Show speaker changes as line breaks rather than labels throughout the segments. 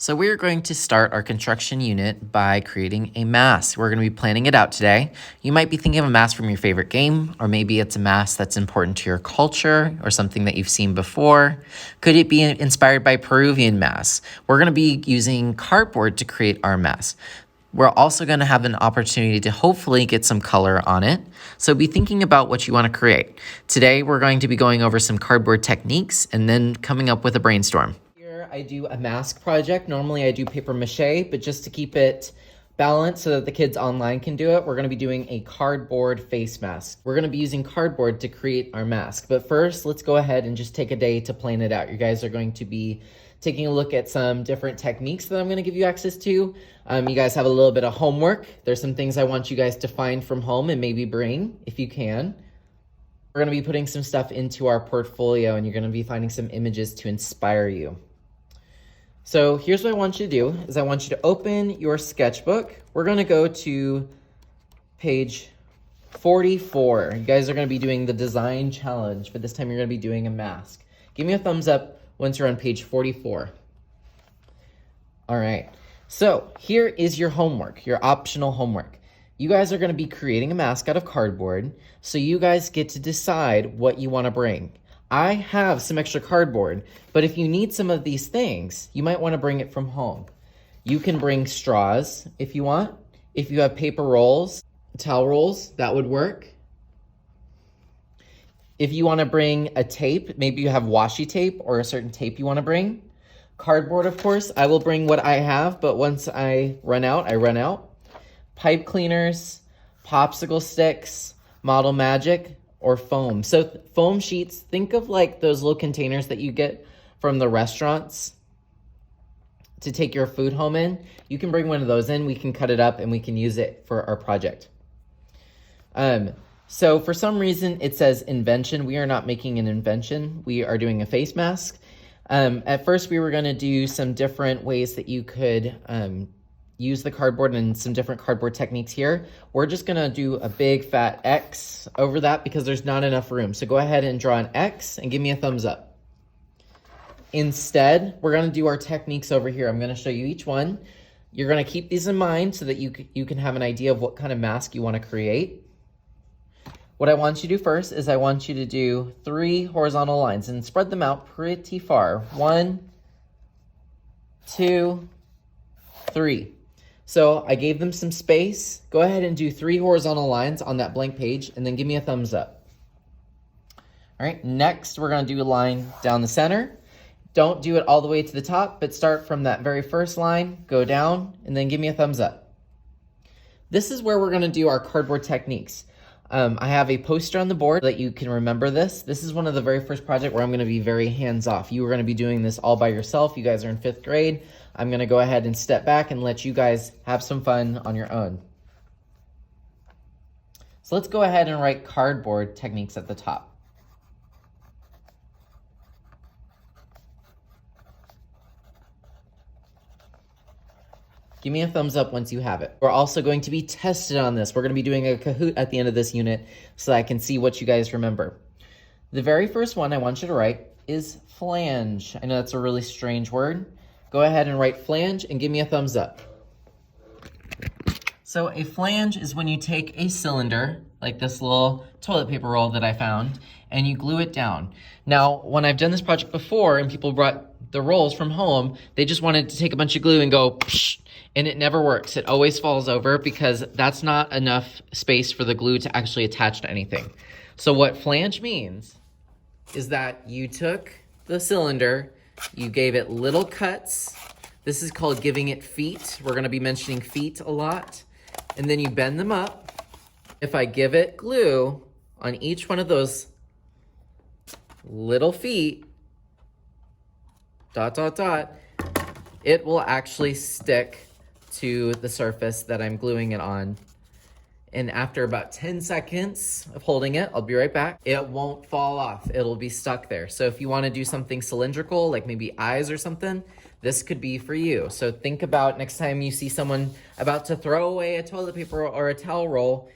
So we're going to start our construction unit by creating a mask. We're going to be planning it out today. You might be thinking of a mask from your favorite game, or maybe it's a mask that's important to your culture or something that you've seen before. Could it be inspired by Peruvian masks? We're going to be using cardboard to create our mask. We're also going to have an opportunity to hopefully get some color on it. So be thinking about what you want to create. Today, we're going to be going over some cardboard techniques and then coming up with a brainstorm. Here I do a mask project. Normally I do paper mache, but just to keep it balanced so that the kids online can do it, we're going to be doing a cardboard face mask. We're going to be using cardboard to create our mask. But first, let's go ahead and just take a day to plan it out. You guys are going to be taking a look at some different techniques that I'm going to give you access to. You guys have a little bit of homework. There's some things I want you guys to find from home and maybe bring if you can. We're going to be putting some stuff into our portfolio and you're going to be finding some images to inspire you. So here's what I want you to do is I want you to open your sketchbook. We're going to go to page 44. You guys are going to be doing the design challenge, but this time you're going to be doing a mask. Give me a thumbs up once you're on page 44. All right, so here is your homework, your optional homework. You guys are gonna be creating a mask out of cardboard, so you guys get to decide what you wanna bring. I have some extra cardboard, but if you need some of these things, you might wanna bring it from home. You can bring straws if you want. If you have paper rolls, towel rolls, that would work. If you want to bring a tape, maybe you have washi tape or a certain tape you want to bring. Cardboard, of course, I will bring what I have, but once I run out, I run out. Pipe cleaners, popsicle sticks, Model Magic, or foam. So foam sheets, think of like those little containers that you get from the restaurants to take your food home in. You can bring one of those in, we can cut it up and we can use it for our project. So for some reason it says invention. We are not making an invention. We are doing a face mask. At first we were gonna do some different ways that you could use the cardboard and some different cardboard techniques here. We're just gonna do a big fat X over that because there's not enough room. So go ahead and draw an X and give me a thumbs up. Instead, we're gonna do our techniques over here. I'm gonna show you each one. You're gonna keep these in mind so that you can have an idea of what kind of mask you wanna create. What I want you to do first is I want you to do 3 horizontal lines and spread them out pretty far. 1, 2, 3. So I gave them some space. Go ahead and do 3 horizontal lines on that blank page and then give me a thumbs up. All right, next we're gonna do a line down the center. Don't do it all the way to the top, but start from that very first line, go down, and then give me a thumbs up. This is where we're gonna do our cardboard techniques. I have a poster on the board that you can remember this. This is one of the very first projects where I'm going to be very hands-off. You are going to be doing this all by yourself. You guys are in 5th grade. I'm going to go ahead and step back and let you guys have some fun on your own. So let's go ahead and write cardboard techniques at the top. Give me a thumbs up once you have it. We're also going to be tested on this. We're going to be doing a Kahoot at the end of this unit so I can see what you guys remember. The very first one I want you to write is flange. I know that's a really strange word. Go ahead and write flange and give me a thumbs up. So a flange is when you take a cylinder, like this little toilet paper roll that I found, and you glue it down. Now, when I've done this project before and people brought the rolls from home, they just wanted to take a bunch of glue and go psh, and it never works. It always falls over because that's not enough space for the glue to actually attach to anything. So what flange means is that you took the cylinder, you gave it little cuts. This is called giving it feet. We're gonna be mentioning feet a lot. And then you bend them up. If I give it glue on each one of those little feet, dot, dot, dot, it will actually stick to the surface that I'm gluing it on. And after about 10 seconds of holding it, I'll be right back, it won't fall off. It'll be stuck there. So if you want to do something cylindrical, like maybe eyes or something, this could be for you. So think about next time you see someone about to throw away a toilet paper or a towel roll,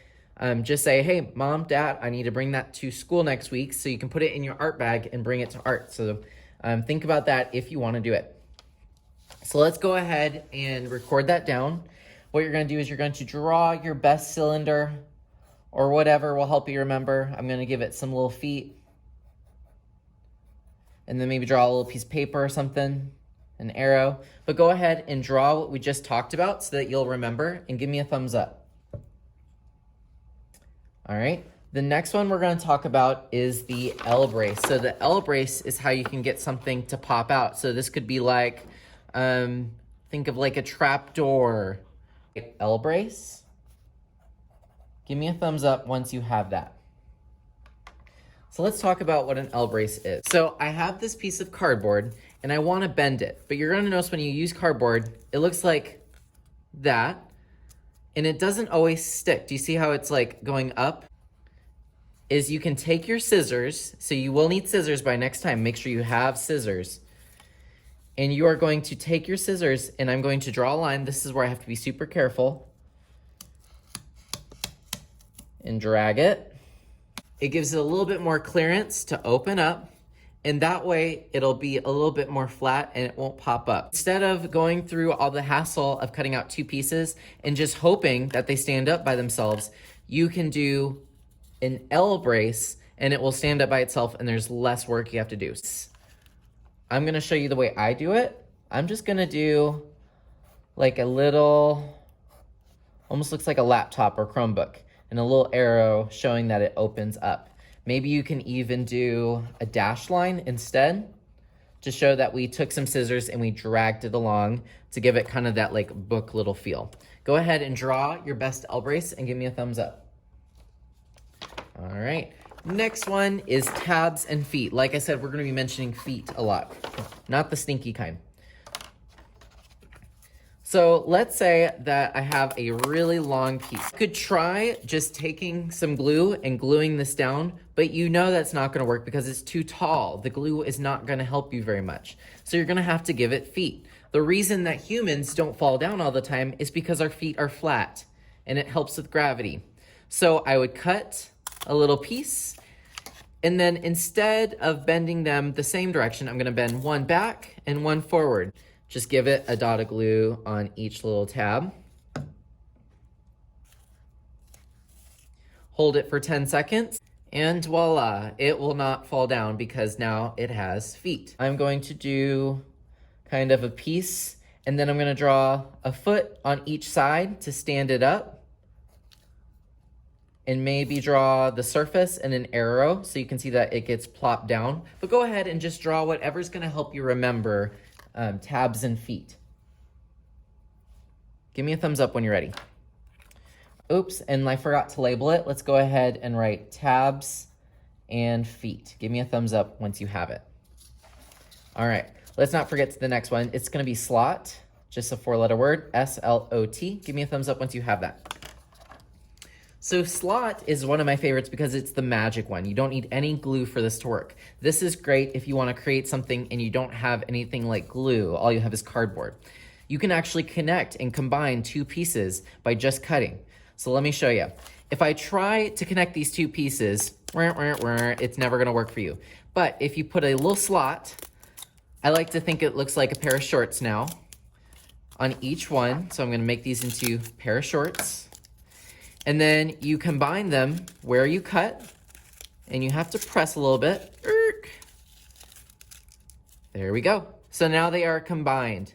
just say, hey, Mom, Dad, I need to bring that to school next week, so you can put it in your art bag and bring it to art. So think about that if you want to do it. So let's go ahead and record that down. What you're going to do is you're going to draw your best cylinder or whatever will help you remember. I'm going to give it some little feet. And then maybe draw a little piece of paper or something, an arrow. But go ahead and draw what we just talked about so that you'll remember, and give me a thumbs up. All right. The next one we're going to talk about is the L brace. So the L brace is how you can get something to pop out. So this could be like, think of like a trap door. L brace. Give me a thumbs up once you have that. So let's talk about what an L brace is. So I have this piece of cardboard and I want to bend it, but you're going to notice when you use cardboard, it looks like that, and it doesn't always stick. Do you see how it's like going up? Is you can take your scissors, so you will need scissors by next time. Make sure you have scissors. And you are going to take your scissors, and I'm going to draw a line. This is where I have to be super careful. And drag it. It gives it a little bit more clearance to open up, and that way it'll be a little bit more flat and it won't pop up. Instead of going through all the hassle of cutting out two pieces and just hoping that they stand up by themselves, you can do an L brace and it will stand up by itself, and there's less work you have to do. I'm gonna show you the way I do it. I'm just gonna do like a little, almost looks like a laptop or Chromebook, and a little arrow showing that it opens up. Maybe you can even do a dash line instead to show that we took some scissors and we dragged it along to give it kind of that like book little feel. Go ahead and draw your best L brace and give me a thumbs up. All right, next one is tabs and feet. Like I said, we're gonna be mentioning feet a lot, not the stinky kind. So let's say that I have a really long piece. You could try just taking some glue and gluing this down, but you know that's not gonna work because it's too tall. The glue is not gonna help you very much. So you're gonna have to give it feet. The reason that humans don't fall down all the time is because our feet are flat and it helps with gravity. So I would cut a little piece, and then instead of bending them the same direction, I'm gonna bend one back and one forward. Just give it a dot of glue on each little tab. Hold it for 10 seconds, and voila, it will not fall down because now it has feet. I'm going to do kind of a piece, and then I'm gonna draw a foot on each side to stand it up, and maybe draw the surface and an arrow so you can see that it gets plopped down. But go ahead and just draw whatever's gonna help you remember tabs and feet. Give me a thumbs up when you're ready. Oops, and I forgot to label it. Let's go ahead and write tabs and feet. Give me a thumbs up once you have it. All right, let's not forget to the next one. It's gonna be slot, just a 4-letter word, S-L-O-T. Give me a thumbs up once you have that. So slot is one of my favorites because it's the magic one. You don't need any glue for this to work. This is great if you want to create something and you don't have anything like glue. All you have is cardboard. You can actually connect and combine two pieces by just cutting. So let me show you. If I try to connect these two pieces, it's never going to work for you. But if you put a little slot, I like to think it looks like a pair of shorts now on each one. So I'm going to make these into a pair of shorts. And then you combine them where you cut, and you have to press a little bit. There we go. So now they are combined,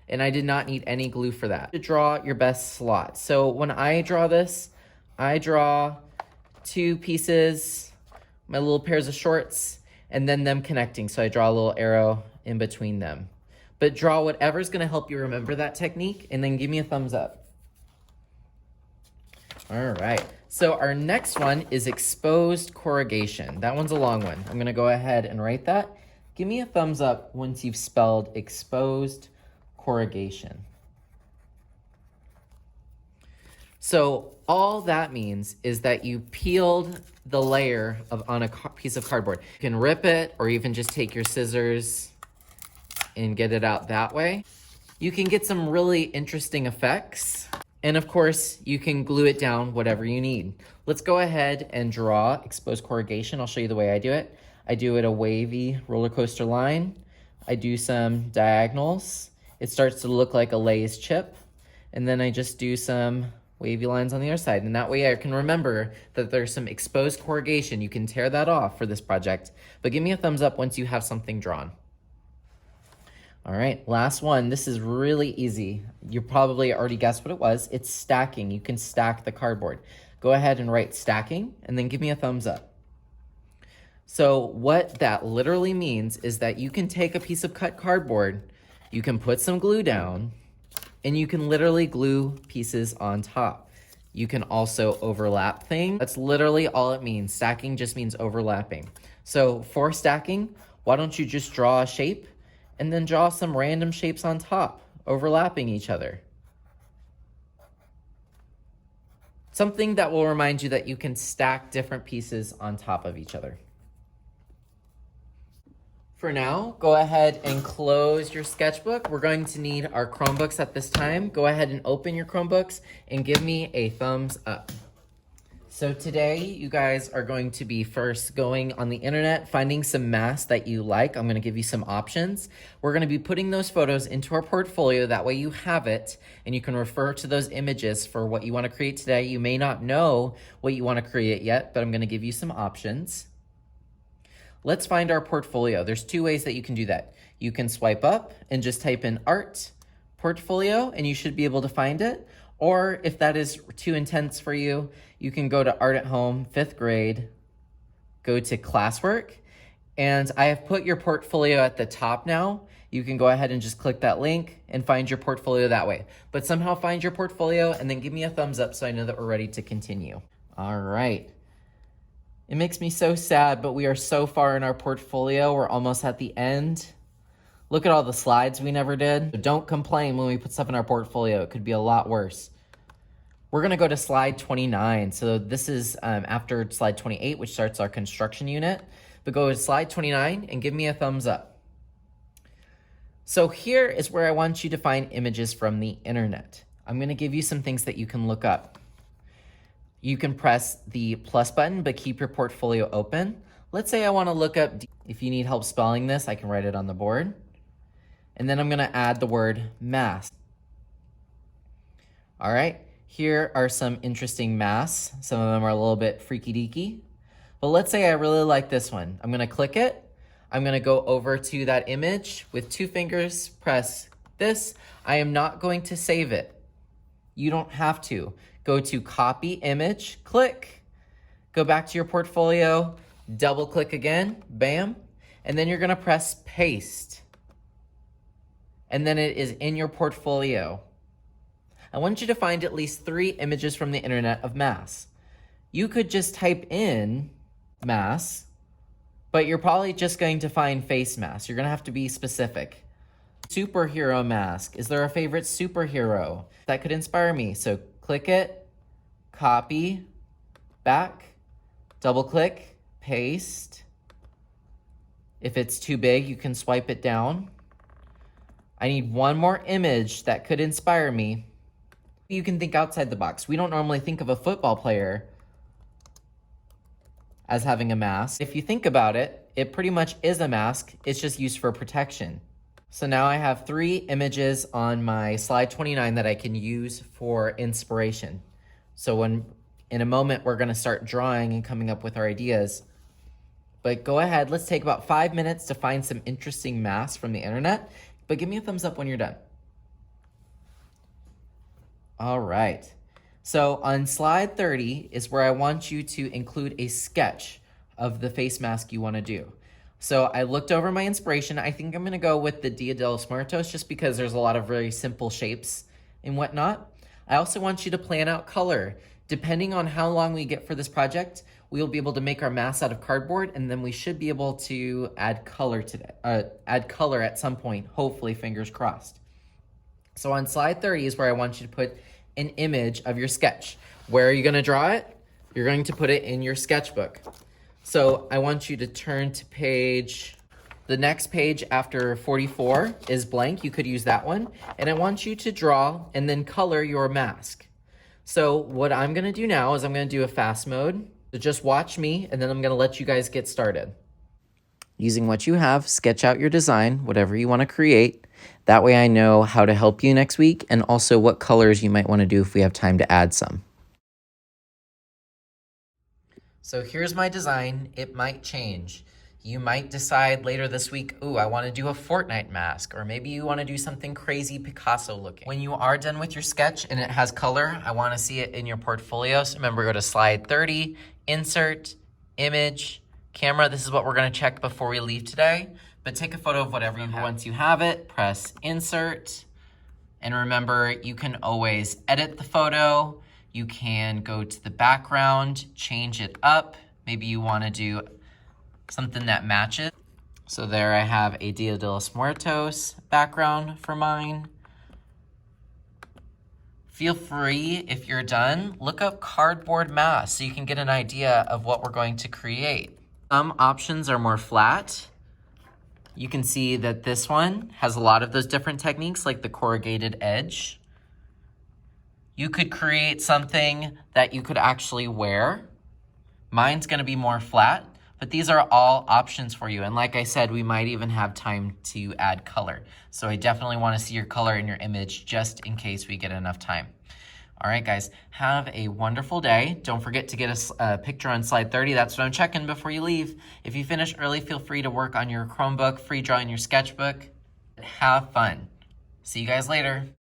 and I did not need any glue for that. To draw your best slot. So when I draw this, I draw two pieces, my little pairs of shorts, and then them connecting. So I draw a little arrow in between them. But draw whatever's gonna help you remember that technique, and then give me a thumbs up. All right, so our next one is exposed corrugation. That one's a long one. I'm gonna go ahead and write that. Give me a thumbs up once you've spelled exposed corrugation. So all that means is that you peeled the layer on a piece of cardboard. You can rip it or even just take your scissors and get it out that way. You can get some really interesting effects. And of course, you can glue it down whatever you need. Let's go ahead and draw exposed corrugation. I'll show you the way I do it. I do it a wavy roller coaster line. I do some diagonals, it starts to look like a Lay's chip. And then I just do some wavy lines on the other side. And that way I can remember that there's some exposed corrugation. You can tear that off for this project. But give me a thumbs up once you have something drawn. All right, last one. This is really easy. You probably already guessed what it was. It's stacking. You can stack the cardboard. Go ahead and write stacking and then give me a thumbs up. So what that literally means is that you can take a piece of cut cardboard, you can put some glue down, and you can literally glue pieces on top. You can also overlap things. That's literally all it means. Stacking just means overlapping. So for stacking, why don't you just draw a shape and then draw some random shapes on top, overlapping each other. Something that will remind you that you can stack different pieces on top of each other. For now, go ahead and close your sketchbook. We're going to need our Chromebooks at this time. Go ahead and open your Chromebooks and give me a thumbs up. So today, you guys are going to be first going on the internet, finding some masks that you like. I'm gonna give you some options. We're gonna be putting those photos into our portfolio. That way you have it and you can refer to those images for what you wanna create today. You may not know what you wanna create yet, but I'm gonna give you some options. Let's find our portfolio. There's two ways that you can do that. You can swipe up and just type in art portfolio and you should be able to find it. Or if that is too intense for you, you can go to Art at Home, 5th grade, go to classwork, and I have put your portfolio at the top now. You can go ahead and just click that link and find your portfolio that way. But somehow find your portfolio and then give me a thumbs up so I know that we're ready to continue. All right. It makes me so sad, but we are so far in our portfolio. We're almost at the end. Look at all the slides we never did. So don't complain when we put stuff in our portfolio. It could be a lot worse. We're gonna go to slide 29. So this is after slide 28, which starts our construction unit. But go to slide 29 and give me a thumbs up. So here is where I want you to find images from the internet. I'm gonna give you some things that you can look up. You can press the plus button, but keep your portfolio open. Let's say I wanna look up, if you need help spelling this, I can write it on the board. And then I'm gonna add the word mask. All right, here are some interesting masks. Some of them are a little bit freaky deaky. But let's say I really like this one. I'm gonna click it. I'm gonna go over to that image with 2 fingers, press this. I am not going to save it. You don't have to. Go to copy image, click. Go back to your portfolio, double click again, bam. And then you're gonna press paste. And then it is in your portfolio. I want you to find at least 3 images from the internet of masks. You could just type in masks, but you're probably just going to find face masks. You're gonna have to be specific. Superhero mask. Is there a favorite superhero that could inspire me? So click it, copy, back, double click, paste. If it's too big, you can swipe it down. I need one more image that could inspire me. You can think outside the box. We don't normally think of a football player as having a mask. If you think about it, it pretty much is a mask. It's just used for protection. So now I have 3 images on my slide 29 that I can use for inspiration. So in a moment, we're gonna start drawing and coming up with our ideas. But go ahead, let's take about 5 minutes to find some interesting masks from the internet. But give me a thumbs up when you're done. All right. So on slide 30 is where I want you to include a sketch of the face mask you want to do. So I looked over my inspiration. I think I'm going to go with the Dia de los Muertos just because there's a lot of very simple shapes and whatnot. I also want you to plan out color. Depending on how long we get for this project, we will be able to make our masks out of cardboard, and then we should be able to add color at some point, hopefully, fingers crossed. So on slide 30 is where I want you to put an image of your sketch. Where are you gonna draw it? You're going to put it in your sketchbook. So I want you to turn to the next page after 44 is blank. You could use that one. And I want you to draw and then color your mask. So what I'm gonna do now is I'm gonna do a fast mode. So just watch me, and then I'm gonna let you guys get started. Using what you have, sketch out your design, whatever you wanna create. That way I know how to help you next week and also what colors you might want to do if we have time to add some. So here's my design. It might change. You might decide later this week, ooh, I want to do a Fortnite mask, or maybe you want to do something crazy Picasso looking. When you are done with your sketch and it has color, I want to see it in your portfolio. So remember, go to slide 30, insert, image, camera. This is what we're going to check before we leave today. But take a photo of whatever you have. Once you have it, press insert. And remember, you can always edit the photo. You can go to the background, change it up. Maybe you want to do something that matches. So there I have a Dia de los Muertos background for mine. Feel free, if you're done, look up cardboard masks so you can get an idea of what we're going to create. Some options are more flat. You can see that this one has a lot of those different techniques, like the corrugated edge. You could create something that you could actually wear. Mine's gonna be more flat, but these are all options for you. And like I said, we might even have time to add color. So I definitely wanna see your color in your image just in case we get enough time. All right, guys, have a wonderful day. Don't forget to get a picture on slide 30. That's what I'm checking before you leave. If you finish early, feel free to work on your Chromebook, free draw in your sketchbook. Have fun. See you guys later.